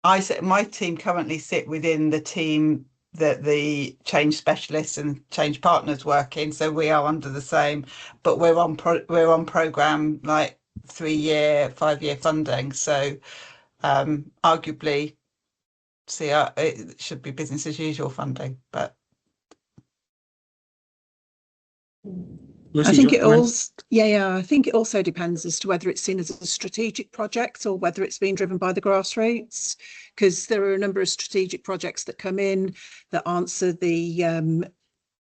My team currently sit within the team that the change specialists and change partners work in, so we are under the same, but we're on program like 3-year, 5-year funding. So arguably, it should be business as usual funding, but Lucy, I think it also, I think it also depends as to whether it's seen as a strategic project or whether it's being driven by the grassroots, because there are a number of strategic projects that come in that answer the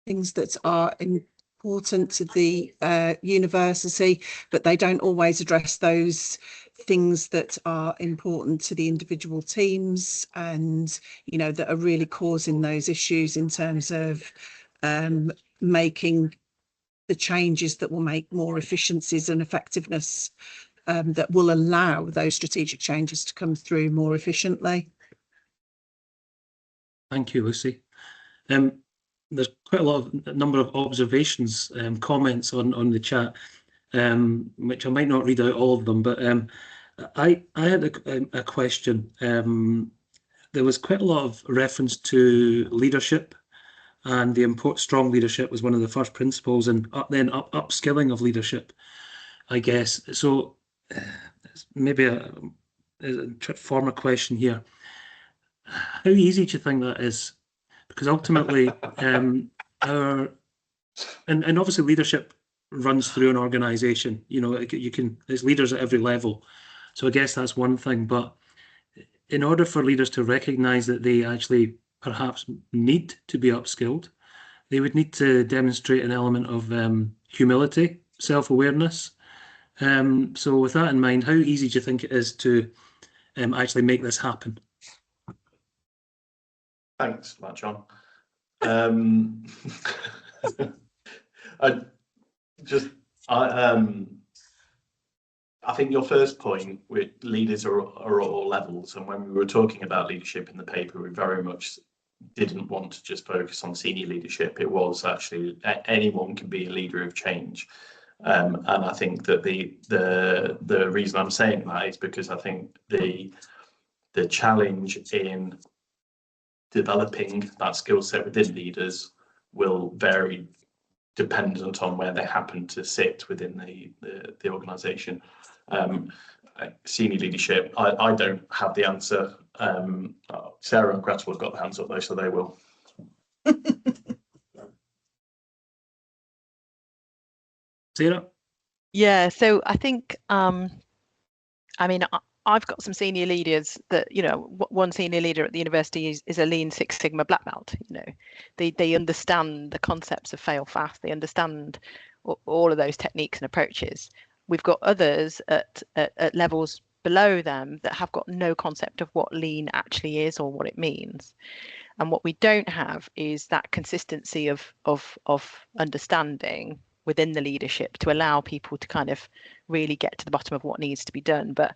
things that are important to the university, but they don't always address those things that are important to the individual teams, and, you know, that are really causing those issues in terms of making the changes that will make more efficiencies and effectiveness, that will allow those strategic changes to come through more efficiently. Thank you, Lucy. There's quite a number of observations, comments on the chat, which I might not read out all of them, but I had a question. There was quite a lot of reference to leadership, and the strong leadership was one of the first principles, and then upskilling of leadership, I guess. So maybe a former question here. How easy do you think that is? Because ultimately, and obviously leadership runs through an organisation. You know, there's leaders at every level. So I guess that's one thing. But in order for leaders to recognise that they actually perhaps need to be upskilled, they would need to demonstrate an element of humility self-awareness. So with that in mind, how easy do you think it is to actually make this happen? Thanks, Matt John. I think your first point with leaders are at all levels, and when we were talking about leadership in the paper, we very much didn't want to just focus on senior leadership. It was actually anyone can be a leader of change, and I think that the reason I'm saying that is because I think the challenge in developing that skill set within leaders will vary dependent on where they happen to sit within the organisation. Senior leadership, I don't have the answer. Sarah and Gretel have got the hands up though, so they will. Sarah? Yeah, so I think, I mean, I've got some senior leaders that, you know, one senior leader at the university is a Lean Six Sigma black belt. You know, they understand the concepts of fail fast. They understand all of those techniques and approaches. We've got others at levels below them that have got no concept of what lean actually is or what it means. And what we don't have is that consistency of understanding within the leadership to allow people to kind of really get to the bottom of what needs to be done. But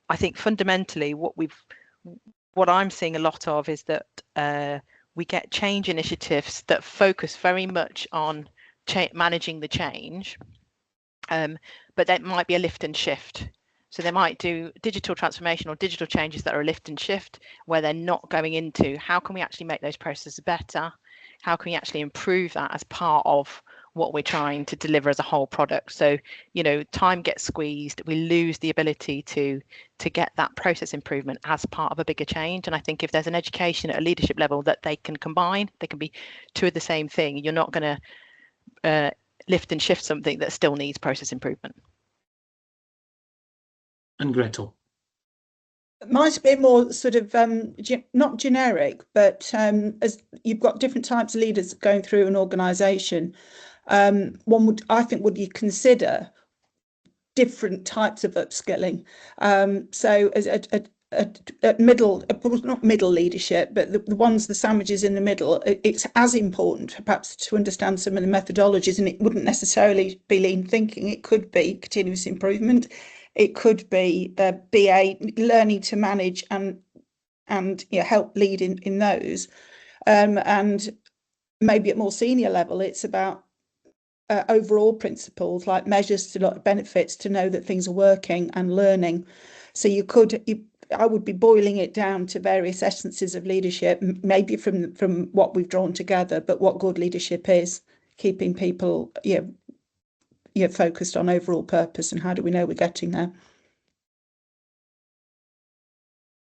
I think fundamentally what I'm seeing a lot of is that we get change initiatives that focus very much on managing the change, but that might be a lift and shift. So they might do digital transformation or digital changes that are a lift and shift, where they're not going into how can we actually make those processes better? How can we actually improve that as part of what we're trying to deliver as a whole product? So, you know, time gets squeezed, we lose the ability to get that process improvement as part of a bigger change. And I think if there's an education at a leadership level that they can combine, they can be two of the same thing. You're not going to lift and shift something that still needs process improvement. And Gretel? Mine's a bit more sort of not generic, but as you've got different types of leaders going through an organisation, I think would you consider different types of upskilling. So as at middle, not middle leadership, but the ones, the sandwiches in the middle, it's as important perhaps to understand some of the methodologies, and it wouldn't necessarily be lean thinking. It could be continuous improvement. It could be BA, learning to manage and help lead in those. And maybe at more senior level, it's about overall principles like measures to benefits to know that things are working and learning. So I would be boiling it down to various essences of leadership, maybe from what we've drawn together, but what good leadership is, keeping people focused on overall purpose and how do we know we're getting there.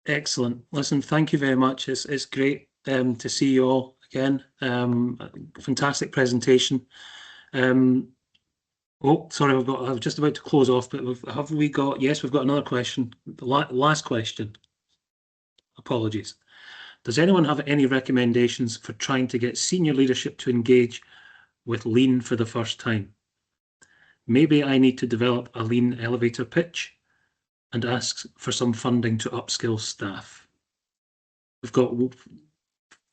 Excellent. Listen, thank you very much. It's great to see you all again. Fantastic presentation. Oh, sorry, I was just about to close off, but have we got? Yes, we've got another question. The last question. Apologies. Does anyone have any recommendations for trying to get senior leadership to engage with lean for the first time? Maybe I need to develop a lean elevator pitch and ask for some funding to upskill staff. We've got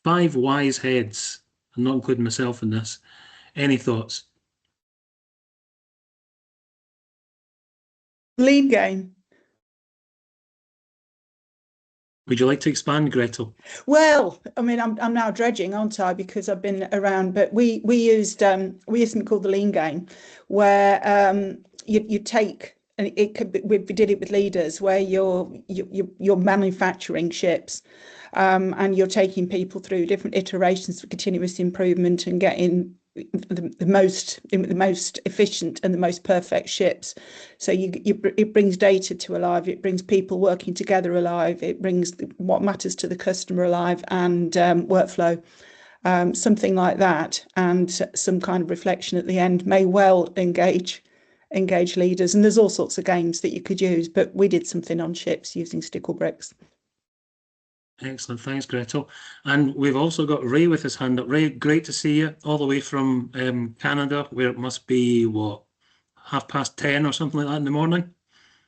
5 wise heads, I'm not including myself in this. Any thoughts? Lean game. Would you like to expand, Gretel? Well, I mean, I'm now dredging, aren't I? Because I've been around, but we used something called the lean game, where you take, and it could be, we did it with leaders, where you're manufacturing ships, and you're taking people through different iterations of continuous improvement and getting the most efficient and the most perfect ships. So it brings data to alive, it brings people working together alive, it brings what matters to the customer alive, and workflow, something like that, and some kind of reflection at the end may well engage leaders. And there's all sorts of games that you could use, but we did something on ships using stickle bricks. Excellent, thanks, Gretel. And we've also got Ray with his hand up. Ray, great to see you all the way from Canada, where it must be, what, 10:30 or something like that in the morning?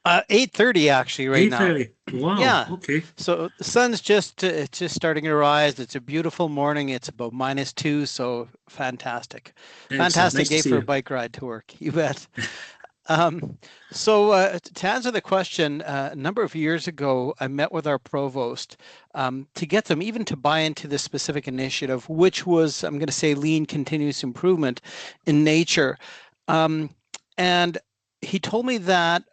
8:30 actually right now. 8:30. Wow. Yeah. Okay. So the sun's just starting to rise. It's a beautiful morning. It's about -2, so fantastic. Excellent. Fantastic Nice to day see for a you. bike ride to work. You bet. So to answer the question, a number of years ago, I met with our provost to get them even to buy into this specific initiative, which was, I'm going to say, lean continuous improvement in nature. And he told me that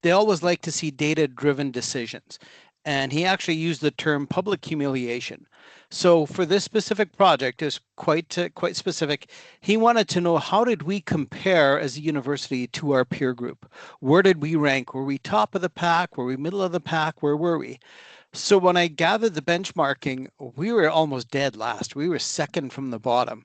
they always like to see data-driven decisions. And he actually used the term public humiliation. So for this specific project, is quite specific. He wanted to know, how did we compare as a university to our peer group? Where did we rank? Were we top of the pack? Were we middle of the pack? Where were we? So when I gathered the benchmarking, we were almost dead last. We were second from the bottom.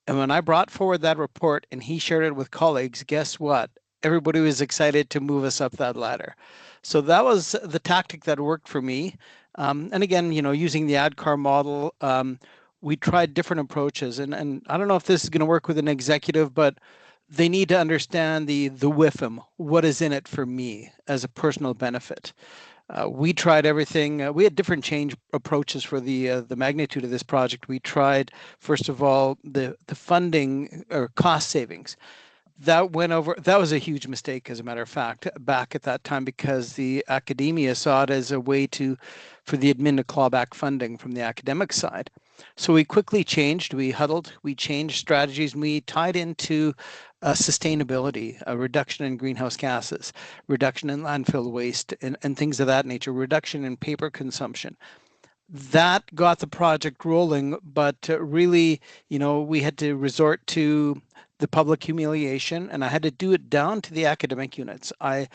And when I brought forward that report and he shared it with colleagues, guess what? Everybody was excited to move us up that ladder. So that was the tactic that worked for me. And again, using the ADCAR model, we tried different approaches. And I don't know if this is going to work with an executive, but they need to understand the WIFM, what is in it for me as a personal benefit. We tried everything. We had different change approaches for the magnitude of this project. We tried, first of all, the funding or cost savings. That went over. That was a huge mistake, as a matter of fact, back at that time, because the academia saw it as a way for the admin to claw back funding from the academic side. So we quickly changed. We huddled. We changed strategies. And we tied into sustainability, a reduction in greenhouse gases, reduction in landfill waste, and things of that nature, reduction in paper consumption. That got the project rolling, but really, we had to resort to the public humiliation, and I had to do it down to the academic units. I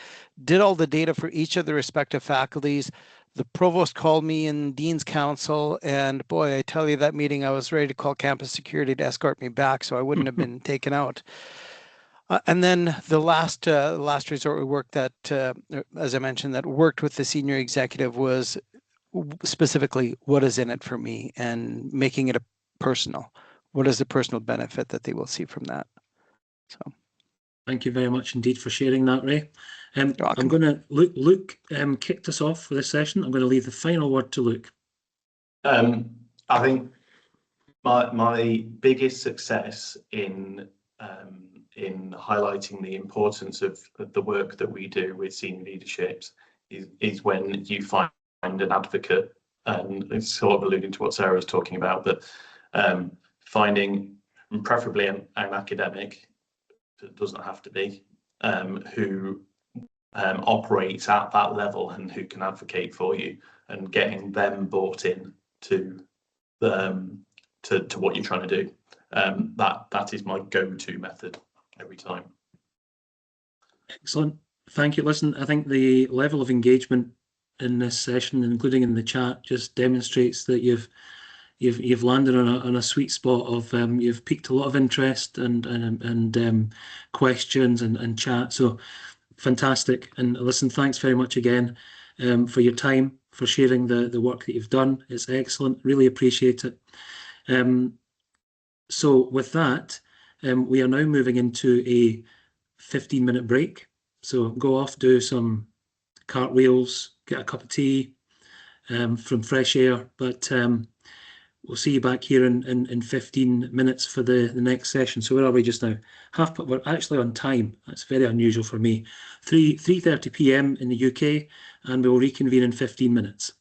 did all the data for each of the respective faculties. The provost called me in Dean's Council, and boy, I tell you, that meeting, I was ready to call campus security to escort me back so I wouldn't have been taken out. And then the last resort we worked that, as I mentioned, that worked with the senior executive was specifically what is in it for me and making it a personal. What is the personal benefit that they will see from that? So, thank you very much indeed for sharing that, Ray. I'm welcome. going to Luke kicked us off for this session. I'm going to leave the final word to Luke. I think my biggest success in highlighting the importance of the work that we do with senior leaderships is when you find an advocate, and it's sort of alluding to what Sarah was talking about, but finding, and preferably an academic, it doesn't have to be, who operates at that level and who can advocate for you, and getting them bought in to what you're trying to do. That is my go-to method every time. Excellent. Thank you. Listen, I think the level of engagement in this session, including in the chat, just demonstrates that you've landed on a sweet spot of you've piqued a lot of interest and questions and chat. So fantastic. And listen, thanks very much again for your time, for sharing the work that you've done. It's excellent. Really appreciate it. So with that, we are now moving into a 15-minute break. So go off, do some cartwheels, get a cup of tea, from fresh air. But we'll see you back here in 15 minutes for the next session. So where are we just now? We're actually on time. That's very unusual for me. 3:30 p.m. in the UK, and we'll reconvene in 15 minutes.